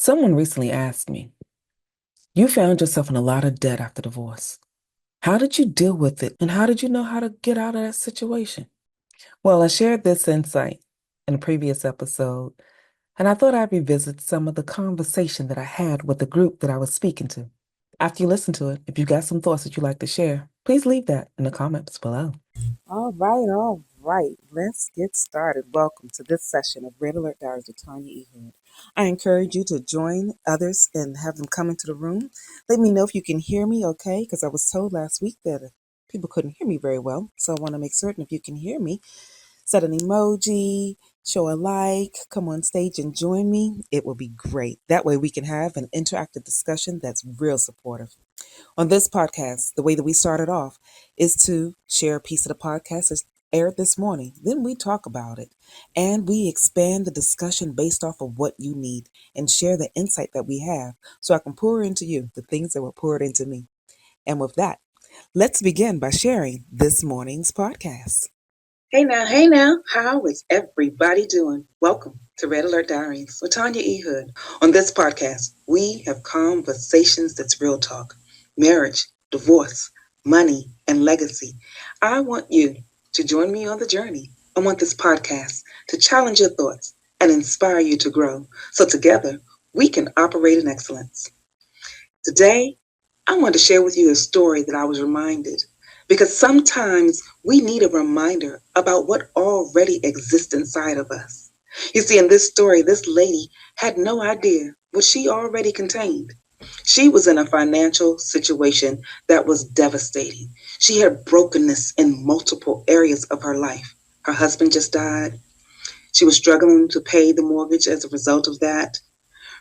Someone recently asked me, you found yourself in a lot of debt after divorce. How did you deal with it? And how did you know how to get out of that situation? Well, I shared this insight in a previous episode, and I thought I'd revisit some of the conversation that I had with the group that I was speaking to. After you listen to it, if you got some thoughts that you'd like to share, please leave that in the comments below. All right. Let's get started. Welcome to this session of Red Alert Diaries with Tanya E. I encourage you to join others and have them come into the room. Let me know if you can hear me okay, because I was told last week that people couldn't hear me very well. So I want to make certain if you can hear me, set an emoji, show a like, come on stage and join me. It will be great. That way we can have an interactive discussion that's real supportive. On this podcast, the way that we started off is to share a piece of the podcast that's aired this morning. Then we talk about it and we expand the discussion based off of what you need and share the insight that we have so I can pour into you the things that were poured into me. And with that, let's begin by sharing this morning's podcast. Hey now, how is everybody doing? Welcome to Red Alert Diaries with Tanya E. Hood. On this podcast, we have conversations that's real talk, marriage, divorce, money, and legacy. I want you to join me on the journey. I want this podcast to challenge your thoughts and inspire you to grow so together we can operate in excellence. Today, I want to share with you a story that I was reminded because sometimes we need a reminder about what already exists inside of us. You see, in this story, this lady had no idea what she already contained. She was in a financial situation that was devastating. She had brokenness in multiple areas of her life. Her husband just died. She was struggling to pay the mortgage as a result of that.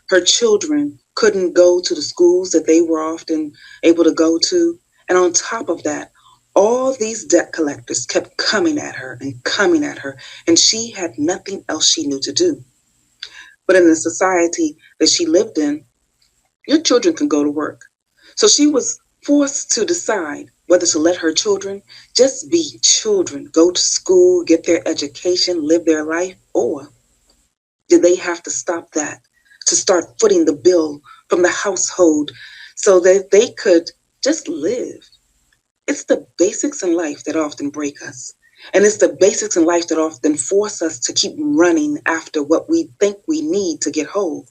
Her children couldn't go to the schools that they were often able to go to. And on top of that, all these debt collectors kept coming at her, and she had nothing else she knew to do. But in the society that she lived in, your children can go to work. So she was forced to decide whether to let her children just be children, go to school, get their education, live their life, or did they have to stop that to start footing the bill from the household so that they could just live? It's the basics in life that often break us. And it's the basics in life that often force us to keep running after what we think we need to get whole.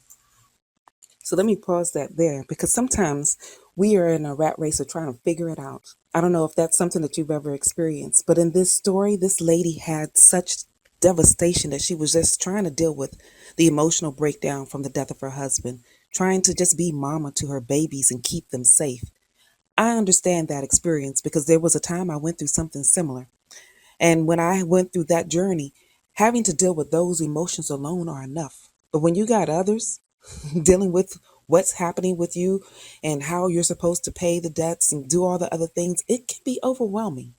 So let me pause that there because sometimes we are in a rat race of trying to figure it out. I don't know if that's something that you've ever experienced, but in this story, this lady had such devastation that she was just trying to deal with the emotional breakdown from the death of her husband, trying to just be mama to her babies and keep them safe. I understand that experience because there was a time I went through something similar. And when I went through that journey, having to deal with those emotions alone are enough. But when you got others dealing with what's happening with you and how you're supposed to pay the debts and do all the other things, it can be overwhelming.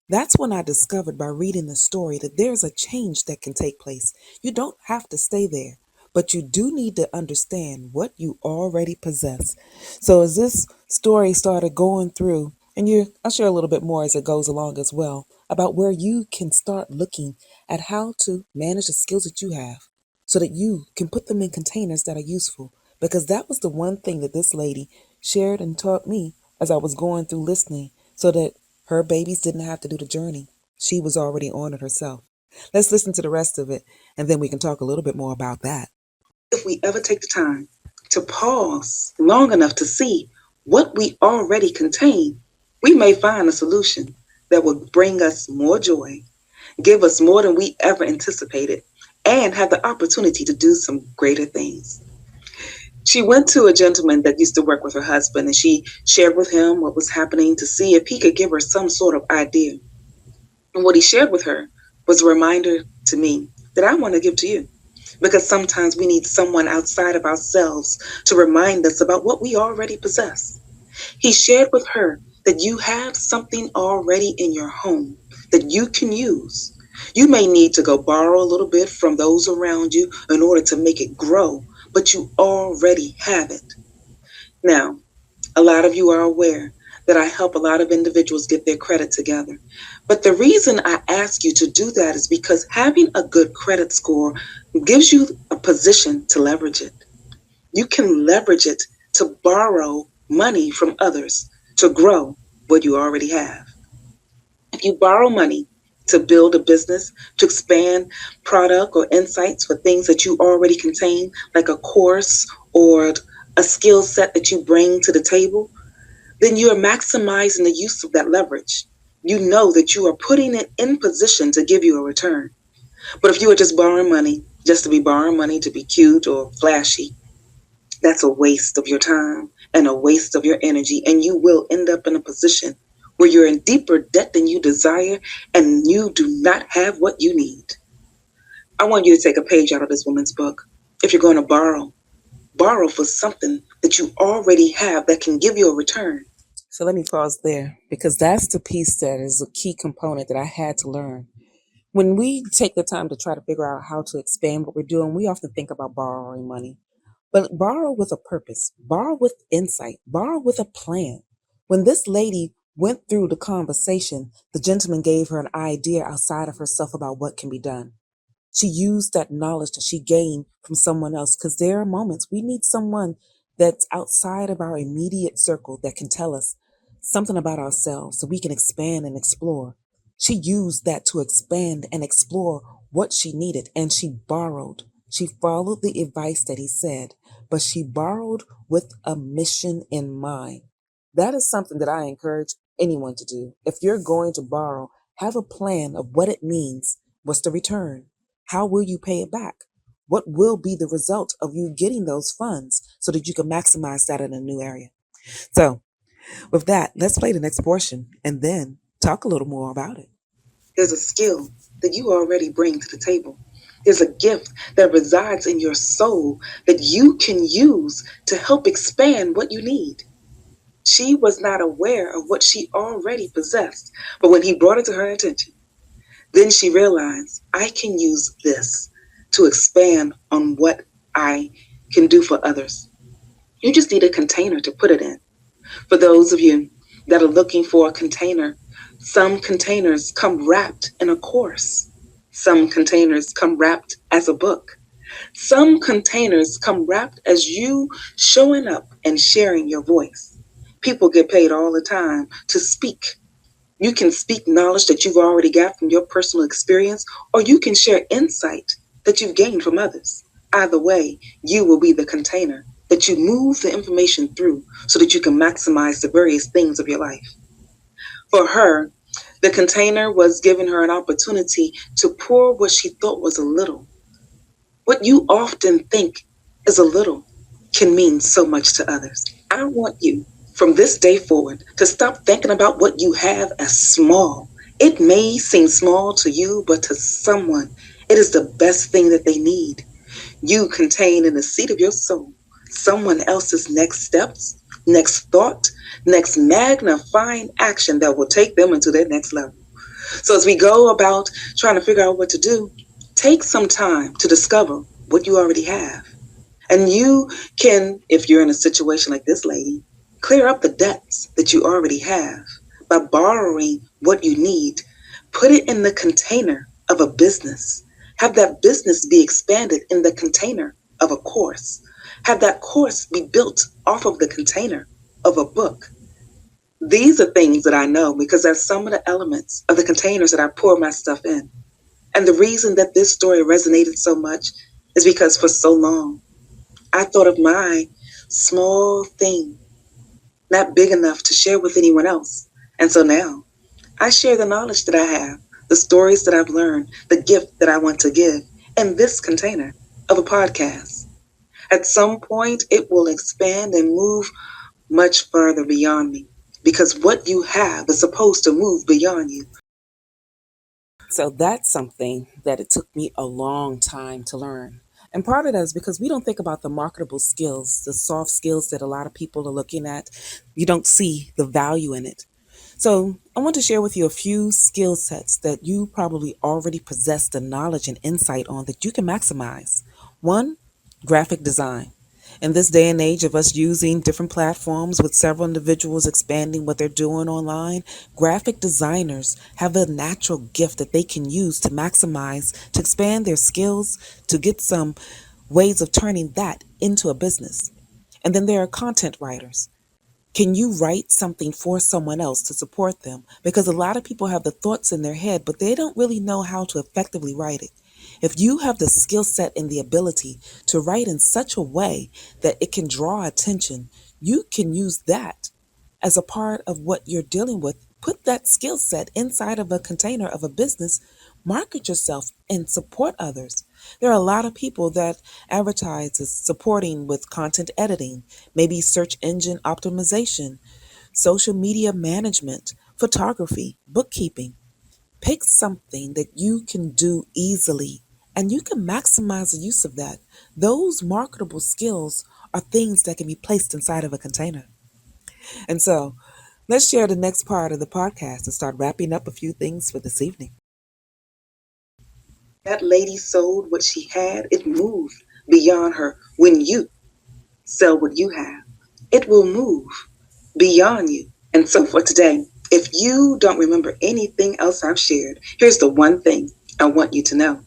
That's when I discovered by reading the story that there's a change that can take place. You don't have to stay there, but you do need to understand what you already possess. So as this story started going through, and I'll share a little bit more as it goes along as well, about where you can start looking at how to manage the skills that you have so that you can put them in containers that are useful. Because that was the one thing that this lady shared and taught me as I was going through listening so that her babies didn't have to do the journey. She was already on it herself. Let's listen to the rest of it, and then we can talk a little bit more about that. If we ever take the time to pause long enough to see what we already contain, we may find a solution that will bring us more joy, give us more than we ever anticipated, and have the opportunity to do some greater things. She went to a gentleman that used to work with her husband, and she shared with him what was happening to see if he could give her some sort of idea. And what he shared with her was a reminder to me that I want to give to you. Because sometimes we need someone outside of ourselves to remind us about what we already possess. He shared with her that you have something already in your home that you can use. You may need to go borrow a little bit from those around you in order to make it grow, but you already have it. Now, a lot of you are aware that I help a lot of individuals get their credit together. But the reason I ask you to do that is because having a good credit score gives you a position to leverage it. You can leverage it to borrow money from others to grow what you already have. If you borrow money to build a business, to expand product or insights for things that you already contain, like a course or a skill set that you bring to the table, then you are maximizing the use of that leverage. You know that you are putting it in position to give you a return. But if you are just borrowing money, just to be borrowing money to be cute or flashy, that's a waste of your time and a waste of your energy. And you will end up in a position where you're in deeper debt than you desire and you do not have what you need. I want you to take a page out of this woman's book. If you're going to borrow, borrow for something that you already have that can give you a return. So let me pause there because that's the piece that is a key component that I had to learn. When we take the time to try to figure out how to expand what we're doing, we often think about borrowing money. But borrow with a purpose, borrow with insight, borrow with a plan. When this lady went through the conversation, the gentleman gave her an idea outside of herself about what can be done. She used that knowledge that she gained from someone else because there are moments we need someone that's outside of our immediate circle that can tell us something about ourselves so we can expand and explore. She used that to expand and explore what she needed, and she borrowed. She followed the advice that he said, but she borrowed with a mission in mind. That is something that I encourage anyone to do. If you're going to borrow, have a plan of what it means. What's the return? How will you pay it back? What will be the result of you getting those funds so that you can maximize that in a new area? So, with that, let's play the next portion and then talk a little more about it. There's a skill that you already bring to the table. There's a gift that resides in your soul that you can use to help expand what you need. She was not aware of what she already possessed, but when he brought it to her attention, then she realized, I can use this to expand on what I can do for others. You just need a container to put it in. For those of you that are looking for a container, some containers come wrapped in a course. Some containers come wrapped as a book. Some containers come wrapped as you showing up and sharing your voice. People get paid all the time to speak. You can speak knowledge that you've already got from your personal experience, or you can share insight that you've gained from others. Either way, you will be the container that you move the information through so that you can maximize the various things of your life. For her, the container was giving her an opportunity to pour what she thought was a little. What you often think is a little can mean so much to others. I want you from this day forward to stop thinking about what you have as small. It may seem small to you, but to someone, it is the best thing that they need. You contain in the seat of your soul someone else's next steps, next thought, next magnifying action that will take them into their next level. So as we go about trying to figure out what to do, take some time to discover what you already have. And you can, if you're in a situation like this lady, clear up the debts that you already have by borrowing what you need. Put it in the container of a business. Have that business be expanded in the container of a course. Have that course be built off of the container of a book. These are things that I know because that's some of the elements of the containers that I pour my stuff in. And the reason that this story resonated so much is because for so long, I thought of my small thing, not big enough to share with anyone else. And so now I share the knowledge that I have, the stories that I've learned, the gift that I want to give in this container of a podcast. At some point, it will expand and move much further beyond me because what you have is supposed to move beyond you. So that's something that it took me a long time to learn. And part of that is because we don't think about the marketable skills, the soft skills that a lot of people are looking at. You don't see the value in it. So I want to share with you a few skill sets that you probably already possess the knowledge and insight on that you can maximize. One, graphic design. In this day and age of us using different platforms with several individuals expanding what they're doing online, graphic designers have a natural gift that they can use to maximize, to expand their skills, to get some ways of turning that into a business. And then there are content writers. Can you write something for someone else to support them? Because a lot of people have the thoughts in their head, but they don't really know how to effectively write it. If you have the skill set and the ability to write in such a way that it can draw attention, you can use that as a part of what you're dealing with. Put that skill set inside of a container of a business, market yourself, and support others. There are a lot of people that advertise as supporting with content editing, maybe search engine optimization, social media management, photography, bookkeeping. Pick something that you can do easily and you can maximize the use of that. Those marketable skills are things that can be placed inside of a container. And so let's share the next part of the podcast and start wrapping up a few things for this evening. That lady sold what she had, it moved beyond her. When you sell what you have, it will move beyond you. And so for today, if you don't remember anything else I've shared, here's the one thing I want you to know.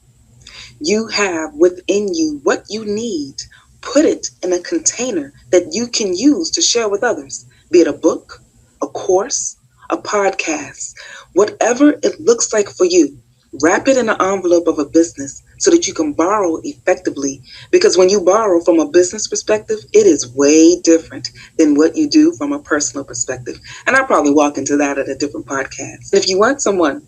You have within you what you need. Put it in a container that you can use to share with others, be it a book, a course, a podcast, whatever it looks like for you. Wrap it in an envelope of a business so that you can borrow effectively. Because when you borrow from a business perspective, it is way different than what you do from a personal perspective. And I'll probably walk into that at a different podcast. If you want someone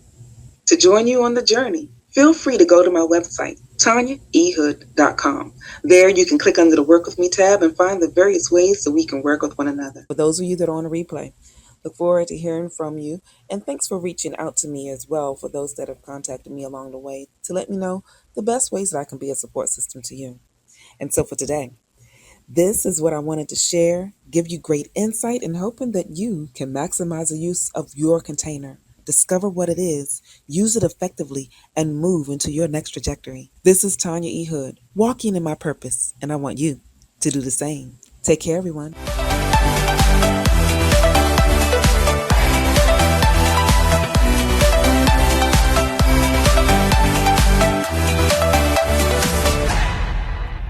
to join you on the journey, feel free to go to my website, TanyaEhood.com. There you can click under the Work With Me tab and find the various ways that we can work with one another. For those of you that are on a replay, look forward to hearing from you. And thanks for reaching out to me as well for those that have contacted me along the way to let me know the best ways that I can be a support system to you. And so for today, this is what I wanted to share, give you great insight, and hoping that you can maximize the use of your container. Discover what it is, use it effectively, and move into your next trajectory. This is Tanya E. Hood, walking in my purpose, and I want you to do the same. Take care, everyone.